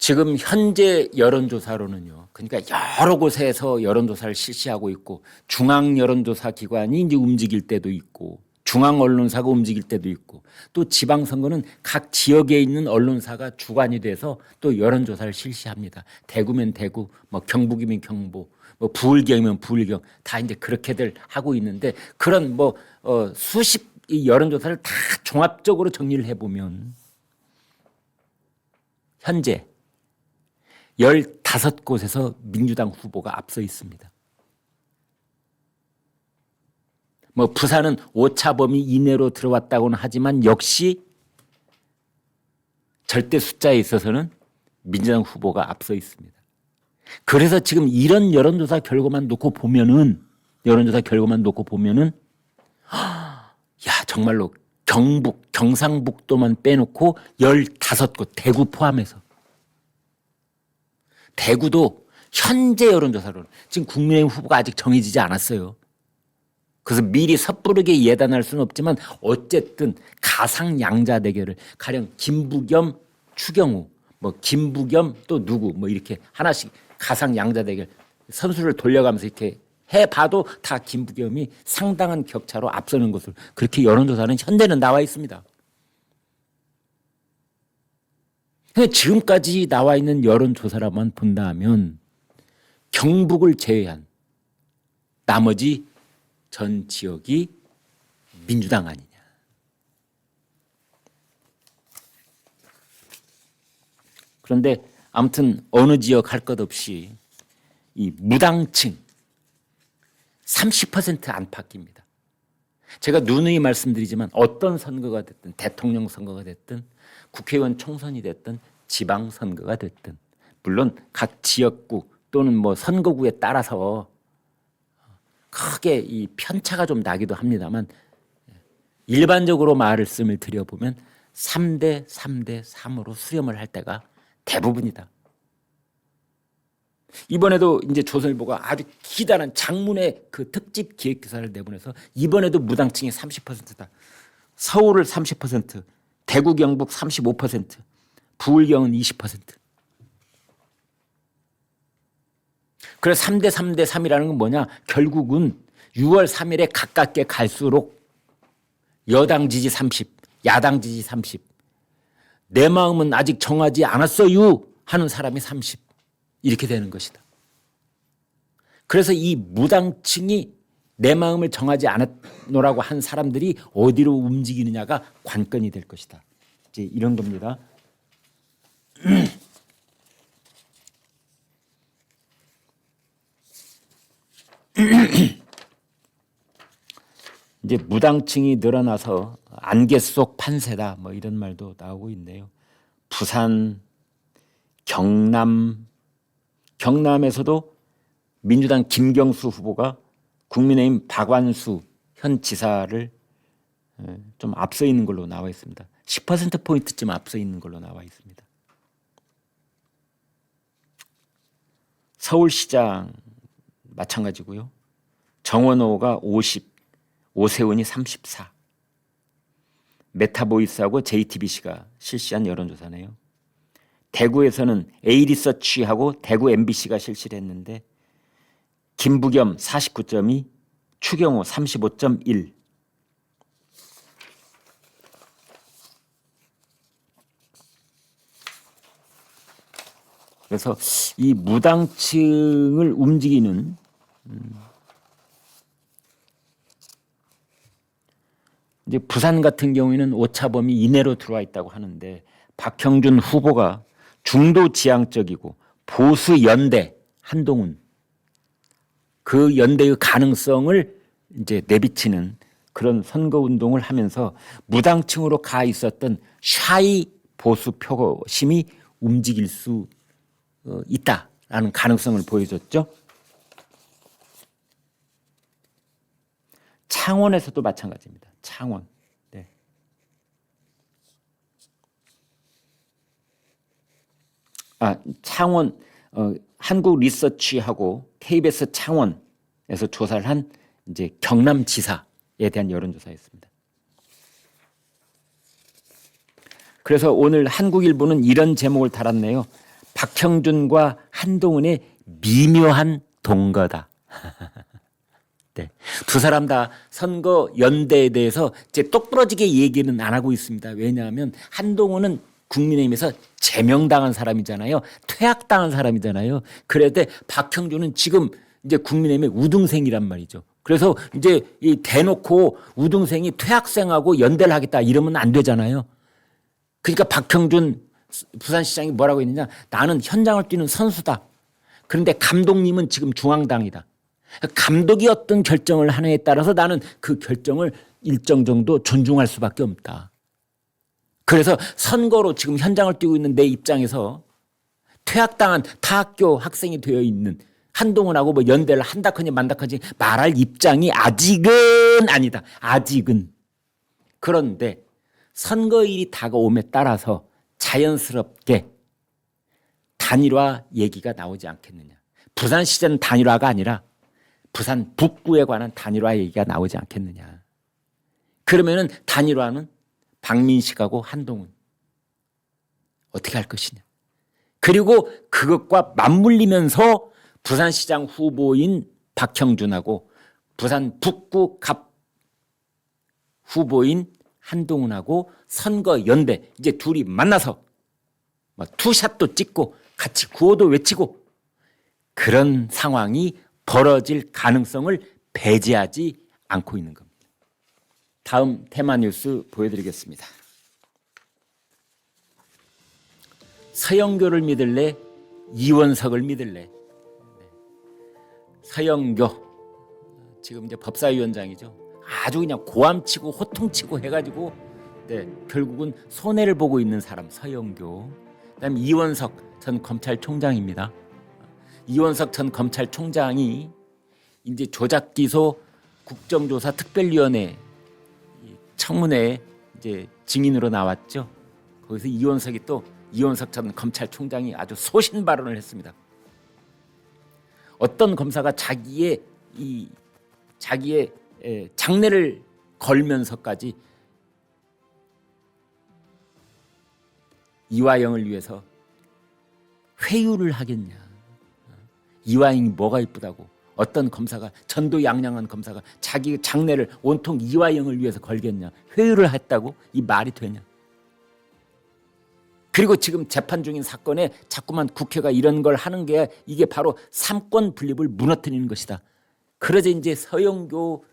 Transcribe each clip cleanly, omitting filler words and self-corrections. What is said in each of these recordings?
지금 현재 여론조사로는요. 그러니까 여러 곳에서 여론조사를 실시하고 있고 중앙 여론조사 기관이 이제 움직일 때도 있고 중앙 언론사가 움직일 때도 있고 또 지방선거는 각 지역에 있는 언론사가 주관이 돼서 또 여론조사를 실시합니다. 대구면 대구, 뭐 경북이면 경북, 뭐 부울경이면 부울경 다 이제 그렇게들 하고 있는데 그런 수십 이 여론조사를 다 종합적으로 정리를 해보면 현재 15곳에서 민주당 후보가 앞서 있습니다. 부산은 오차 범위 이내로 들어왔다고는 하지만 역시 절대 숫자에 있어서는 민주당 후보가 앞서 있습니다. 그래서 지금 이런 여론조사 결과만 놓고 보면은 야, 정말로 경북, 경상북도만 빼놓고 15곳, 대구 포함해서 대구도 현재 여론조사로는 지금 국민의힘 후보가 아직 정해지지 않았어요. 그래서 미리 섣부르게 예단할 수는 없지만 어쨌든 가상양자 대결을 가령 김부겸, 추경호, 김부겸 또 누구 이렇게 하나씩 가상양자 대결 선수를 돌려가면서 이렇게 해봐도 다 김부겸이 상당한 격차로 앞서는 것으로 그렇게 여론조사는 현재는 나와 있습니다. 지금까지 나와 있는 여론조사라만 본다면 경북을 제외한 나머지 전 지역이 민주당 아니냐. 그런데 아무튼 어느 지역 할 것 없이 이 무당층 30% 안팎입니다. 제가 누누이 말씀드리지만 어떤 선거가 됐든 대통령 선거가 됐든 국회의원 총선이 됐든 지방선거가 됐든 물론 각 지역구 또는 선거구에 따라서 크게 이 편차가 좀 나기도 합니다만 일반적으로 말씀을 드려보면 3대 3대 3으로 수렴을 할 때가 대부분이다. 이번에도 이제 조선일보가 아주 기다란 장문의 그 특집 기획기사를 내보내서 이번에도 무당층이 30%다. 서울을 30%, 대구 경북 35%, 부울경은 20%. 그래서 3대 3대 3이라는 건 뭐냐? 결국은 6월 3일에 가깝게 갈수록 여당 지지 30, 야당 지지 30. 내 마음은 아직 정하지 않았어요 하는 사람이 30. 이렇게 되는 것이다. 그래서 이 무당층이 내 마음을 정하지 않았노라고 한 사람들이 어디로 움직이느냐가 관건이 될 것이다. 이제 이런 겁니다. 이제 무당층이 늘어나서 안개 속 판세다 이런 말도 나오고 있네요. 부산, 경남에서도 민주당 김경수 후보가 국민의힘 박완수 현 지사를 좀 앞서 있는 걸로 나와 있습니다. 10%포인트쯤 앞서 있는 걸로 나와 있습니다. 서울시장 마찬가지고요. 정원호가 50, 오세훈이 34. 메타보이스하고 JTBC가 실시한 여론조사네요. 대구에서는 A리서치하고 대구 MBC가 실시를 했는데 김부겸 49.2, 추경호 35.1. 그래서 이 무당층을 움직이는 이제 부산 같은 경우에는 오차 범위 이내로 들어와 있다고 하는데 박형준 후보가 중도 지향적이고 보수 연대 한동훈 그 연대의 가능성을 이제 내비치는 그런 선거 운동을 하면서 무당층으로 가 있었던 샤이 보수 표심이 움직일 수 있다라는 가능성을 보여줬죠. 창원에서도 마찬가지입니다. 창원. 네. 창원 한국 리서치하고 KBS 창원에서 조사를 한 이제 경남지사에 대한 여론조사였습니다. 그래서 오늘 한국일보는 이런 제목을 달았네요. 박형준과 한동훈의 미묘한 동거다. 네. 두 사람 다 선거 연대에 대해서 이제 똑부러지게 얘기는 안 하고 있습니다. 왜냐하면 한동훈은 국민의힘에서 제명당한 사람이잖아요. 퇴학당한 사람이잖아요. 그런데 박형준은 지금 이제 국민의힘의 우등생이란 말이죠. 그래서 이제 이 대놓고 우등생이 퇴학생하고 연대를 하겠다 이러면 안 되잖아요. 그러니까 박형준 부산시장이 뭐라고 했느냐. 나는 현장을 뛰는 선수다. 그런데 감독님은 지금 중앙당이다. 감독이 어떤 결정을 하느냐에 따라서 나는 그 결정을 일정 정도 존중할 수밖에 없다. 그래서 선거로 지금 현장을 뛰고 있는 내 입장에서 퇴학당한 타학교 학생이 되어 있는 한동훈하고 뭐 연대를 한다커니 만다커니 말할 입장이 아직은 아니다. 아직은. 그런데 선거일이 다가옴에 따라서 자연스럽게 단일화 얘기가 나오지 않겠느냐. 부산시장 단일화가 아니라 부산 북구에 관한 단일화 얘기가 나오지 않겠느냐. 그러면은 단일화는 박민식하고 한동훈 어떻게 할 것이냐. 그리고 그것과 맞물리면서 부산시장 후보인 박형준하고 부산 북구 갑 후보인 한동훈하고 선거 연대 이제 둘이 만나서 막 투샷도 찍고 같이 구호도 외치고 그런 상황이 벌어질 가능성을 배제하지 않고 있는 겁니다. 다음 테마 뉴스 보여드리겠습니다. 서영교를 믿을래? 이원석을 믿을래? 서영교 지금 이제 법사위원장이죠. 아주 그냥 고함치고 호통치고 해가지고 결국은 손해를 보고 있는 사람 서영교. 그다음에 이원석 전 검찰총장입니다. 이원석 전 검찰총장이 이제 조작기소 국정조사 특별위원회 청문회에 이제 증인으로 나왔죠. 거기서 이원석 전 검찰총장이 아주 소신 발언을 했습니다. 어떤 검사가 자기의 장래를 걸면서까지 이화영을 위해서 회유를 하겠냐. 이화영이 뭐가 이쁘다고. 어떤 검사가 전도양양한 검사가 자기 장래를 온통 이화영을 위해서 걸겠냐. 회유를 했다고? 이 말이 되냐. 그리고 지금 재판 중인 사건에 자꾸만 국회가 이런 걸 하는 게 이게 바로 삼권 분립을 무너뜨리는 것이다. 그러자 이제 서영교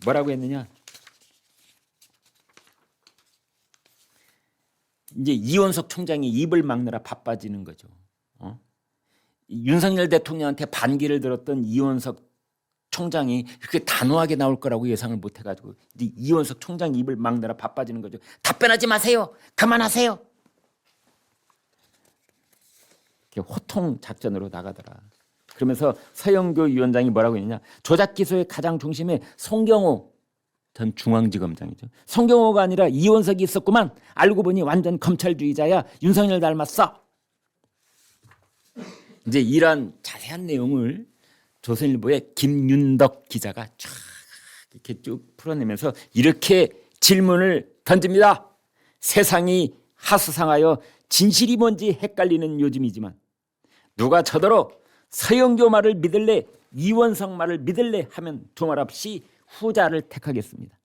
뭐라고 했느냐. 이제 이원석 총장이 입을 막느라 바빠지는 거죠. 윤석열 대통령한테 반기를 들었던 이원석 총장이 그렇게 단호하게 나올 거라고 예상을 못 해가지고 이제 이원석 총장 입을 막느라 바빠지는 거죠. 답변하지 마세요. 그만하세요. 이렇게 호통 작전으로 나가더라. 그러면서 서영교 위원장이 뭐라고 했느냐. 조작 기소의 가장 중심에 송경호 전 중앙지검장이죠. 송경호가 아니라 이원석이 있었구만. 알고 보니 완전 검찰주의자야. 윤석열 닮았어. 이제 이런 자세한 내용을 조선일보의 김윤덕 기자가 쫙 이렇게 쭉 풀어내면서 이렇게 질문을 던집니다. 세상이 하수상하여 진실이 뭔지 헷갈리는 요즘이지만 누가 저더러 서영교 말을 믿을래 이원석 말을 믿을래 하면 두말 없이 후자를 택하겠습니다.